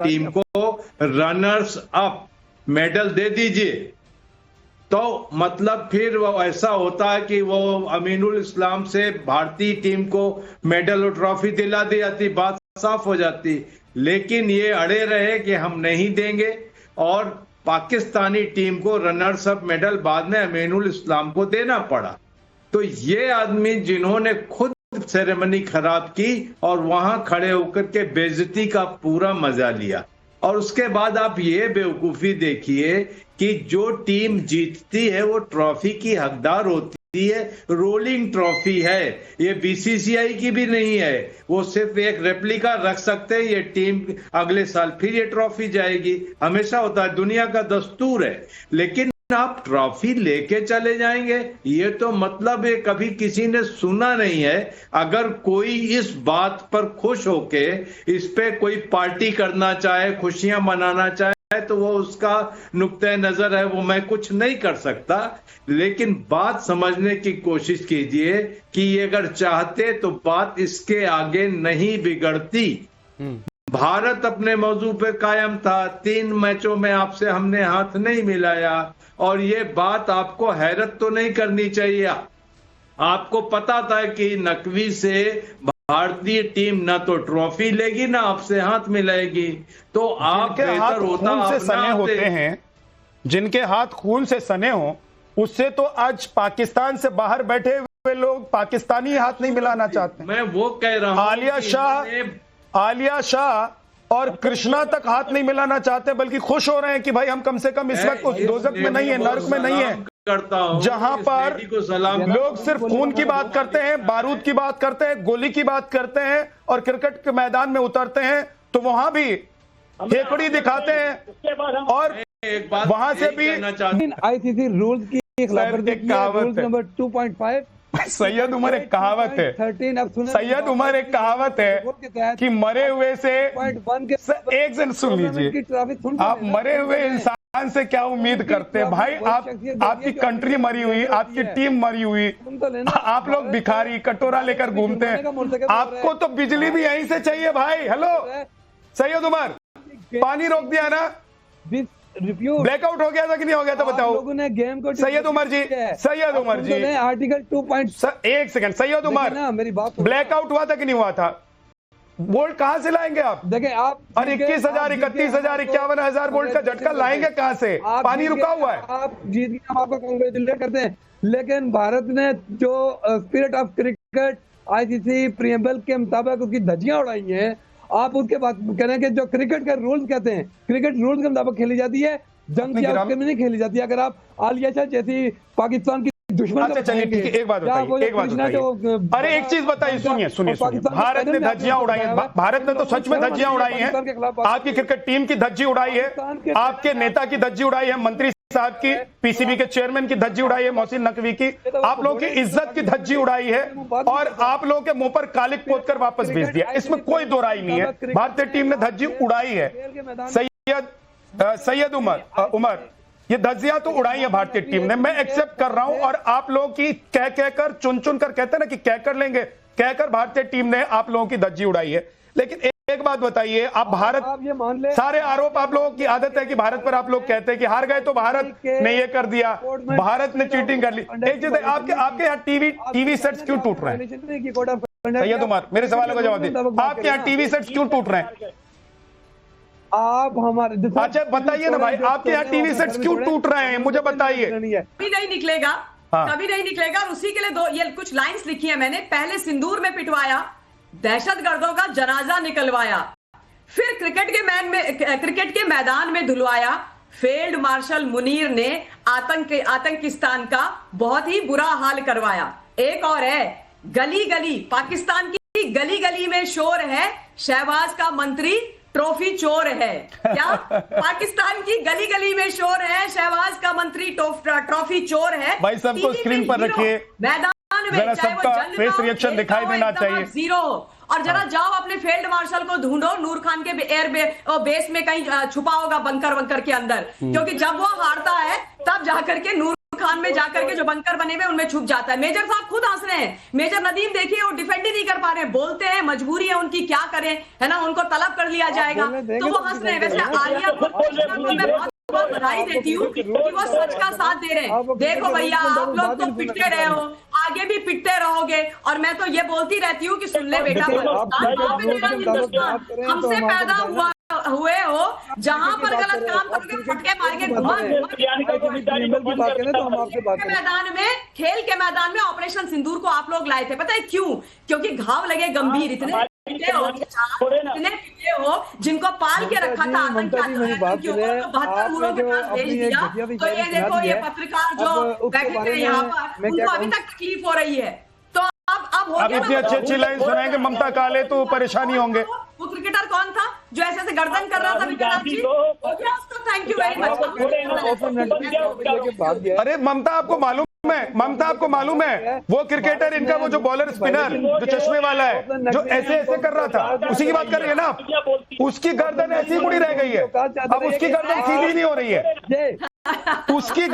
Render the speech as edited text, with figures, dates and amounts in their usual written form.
Team को runners up medal दे दीजिए, तो मतलब फिर वो ऐसा होता है कि वो अमीनुल इस्लाम से भारतीय टीम को मेडल और ट्रॉफी दिला दी जाती, बात साफ हो जाती। लेकिन ये अड़े रहे कि हम नहीं देंगे, और पाकिस्तानी टीम को रनर्स अप मेडल बाद में अमीनुल इस्लाम को देना पड़ा। तो ये आदमी जिन्होंने खुद सेरेमनी खराब की और वहां खड़े होकर के बेइज्जती का पूरा मजा लिया, और उसके बाद आप ये बेवकूफी देखिए कि जो टीम जीतती है वो ट्रॉफी की हकदार होती है। रोलिंग ट्रॉफी है, ये बीसीसीआई की भी नहीं है, वो सिर्फ एक रेप्लिका रख सकते हैं। ये टीम अगले साल फिर ये ट्रॉफी जाएगी, हमेशा होता है, दुनिया का दस्तूर है। लेकिन आप ट्रॉफी लेके चले जाएंगे, ये तो मतलब ये कभी किसी ने सुना नहीं है। अगर कोई इस बात पर खुश होके इस पे कोई पार्टी करना चाहे, खुशियां मनाना चाहे, तो वो उसका नुक्ते नजर है, वो मैं कुछ नहीं कर सकता। लेकिन बात समझने की कोशिश कीजिए कि ये अगर चाहते तो बात इसके आगे नहीं बिगड़ती। भारत अपने मौजू पे कायम था, 3 मैचों में आपसे हमने हाथ नहीं मिलाया, और ये बात आपको हैरत तो नहीं करनी चाहिए। आपको पता था कि नकवी से भारतीय टीम ना तो ट्रॉफी लेगी ना आपसे हाथ मिलाएगी, तो आप बेहतर होता खून से सने होते हैं, जिनके हाथ खून से सने हो, उससे तो आज पाकिस्तान से बाहर बैठे हुए लोग पाकिस्तानी हाथ नहीं मिलाना चाहते। मैं वो कह रहा हूं, आलिया शाह और कृष्णा तक हाथ नहीं मिलाना चाहते, बल्कि खुश हो रहे हैं कि भाई हम कम से कम इस वक्त उस दोजख में नहीं है, नर्क में नहीं है, जहां पर लोग सिर्फ खून की बात करते हैं, बारूद की बात करते हैं, गोली की बात करते हैं, और क्रिकेट के मैदान में उतरते हैं तो वहां भी हेकड़ी दिखाते हैं, और वहां से भी आईसीसी रूल्स की रूल्स नंबर 2.5। सैयद उमर एक कहावत है, सैयद उमर एक कहावत है कि मरे हुए से एक जन सुन लीजिए, आप मरे हुए इंसान से क्या उम्मीद करते हैं भाई? आपकी कंट्री मरी हुई, आपकी टीम मरी हुई, आप लोग भिखारी कटोरा लेकर घूमते हैं, आपको तो बिजली भी यहीं से चाहिए भाई। हेलो सैयद उमर, पानी रोक दिया ना, ब्लैकआउट हो गया था कि नहीं हो गया था बताओ लोगों ने गेम को। सैयद उमर जी, सैयद उमर जी, आर्टिकल 2. एक सेकंड, सैयद उमर, मेरी बात, ब्लैकआउट हुआ था कि नहीं हुआ था? वोल्ट कहां से लाएंगे आप? देखें आप, और 21,000 31,000 51,000 वोल्ट का झटका लाएंगे कहां से? पानी रुका हुआ है। आप जीत गए, हम आपको कांग्रेचुलेट करते हैं, लेकिन भारत ने जो spirit of cricket ICC preamble के मुताबिक उसकी धज्जियां उड़ाई हैं, आप उसके बाद कह रहे हैं कि जो क्रिकेट के रूल्स कहते हैं, क्रिकेट रूल्स के मुताबिक खेली जाती है, जंग की आउटकम में नहीं खेली जाती है। अगर आप आलिया शाह जैसी पाकिस्तान की दुश्मन, अच्छा चलिए ठीक है, एक बात बताइए, अरे एक चीज बताइए, सुनिए, भारत ने धज्जियां उड़ाई हैं, भारत ने तो सच में धज्जियां उड़ाई हैं, आपकी क्रिकेट टीम की धज्जी उड़ाई है, आपके नेता की धज्जी उड़ाई है, मंत्री साहब की, पीसीबी के चेयरमैन की धज्जी उड़ाई है, मोहसिन नकवी की, आप लोगों की इज्जत की धज्जी उड़ाई है, और आप लोगों के मुंह पर कालिक पोत कर वापस भेज दिया, इसमें कोई दो राय नहीं है। भारतीय टीम ने धज्जी उड़ाई है। सैयद उमर, ये धज्जियां तो उड़ाई है भारतीय टीम ने, मैं एक्सेप्ट कर रहा हूं, और आप लोगों की कह कहकर चुन कर कहते हैं ना कि कह कर लेंगे, कहकर भारतीय टीम ने आप लोगों की धज्जी उड़ाई है। लेकिन एक बात बताइए, आप भारत, ये मान ले, सारे आरोप आप लोगों की आदत है कि भारत पर आप लोग कहते हैं कि हार गए तो भारत ने ये कर दिया, भारत ने चीटिंग कर ली। एक चीज, आपके यहाँ टीवी सेट्स क्यों टूट रहे हैं? सैयद उमर, मेरे सवालों का जवाब दीजिए, आपके यहाँ टीवी सेट्स क्यों टूट रहे हैं? आप हमारे, अच्छा बताइए ना भाई, आपके यहाँ टीवी सेट्स क्यों टूट रहे हैं, मुझे बताइए। कभी नहीं निकलेगा, कभी नहीं निकलेगा, और उसी के लिए ये कुछ लाइंस लिखी है मैंने। पहले सिंदूर में पिटवाया, दहशतगर्दों का जनाजा निकलवाया, फिर क्रिकेट के मैदान में धुलवाया। फील्ड मार्शल मुनीर ने आतंकिस्तान का बहुत ही बुरा हाल करवाया। एक और है, गली गली, पाकिस्तान की गली गली में शोर है, शहबाज का मंत्री ट्रॉफी चोर है। क्या पाकिस्तान की गली गली में शोर है, शहबाज का मंत्री ट्रॉफी चोर है? भाई सबको स्क्रीन पर रखिए, मैदान में, जरा सबका फेस रिएक्शन दिखाई देना चाहिए। जीरो। और जरा जाओ अपने फील्ड मार्शल को ढूंढो, नूर खान के बेस में कहीं छुपा होगा बंकर के अंदर, क्योंकि जब वो हारता है तब जाकर के नूर खान में जाकर के जो बंकर बने हुए उनमें छुप जाता है। मेजर साहब खुद हंस रहे हैं, मेजर नदीम देखिए वो डिफेंड ही नहीं कर पा रहे हैं, बोलते हैं मजबूरी है उनकी, क्या करें, है ना, उनको तलब कर लिया जाएगा तो वो हंस रहे हैं। वैसे आलिया भट्ट को मैं बहुत बधाई देती हूँ कि वो सच का साथ दे रहे हैं। देखो भैया आप लोग तो पिटते रहे हो, आगे भी पिटते रहोगे, और मैं तो ये बोलती रहती हूँ कि सुन ले बेटा, हिंदुस्तान हमसे पैदा हुए हो, जहां पर गलत काम करोगे फटके मारेंगे। मैदान में, खेल के मैदान में ऑपरेशन सिंदूर को आप लोग लाए थे, पता है क्यों? क्योंकि घाव लगे गंभीर, इतने पिटे हो जिनको पाल के रखा था आतंकवादियों ने, 72 उड़ों के पास भेज दिया। तो ये देखो ये पत्रकार जो बैठे थे यहाँ पर, उनको अभी तक तकलीफ हो रही है। तो अब इतनी अच्छी लाइन सुनाएंगे ममता काले तो परेशानी होंगे। वो क्रिकेटर कौन था जो ऐसे गर्दन कर रहा था Vijayraj ji? Thank you very much. अरे ममता आपको मालूम है, ममता आपको मालूम है वो क्रिकेटर इनका वो जो बॉलर स्पिनर जो चश्मे वाला है जो ऐसे ऐसे कर रहा था, उसी की बात कर रही है ना आप? उसकी गर्दन ऐसी मुड़ी रह गई है, अब उसकी गर्दन सीधी नहीं हो रही है, उसकी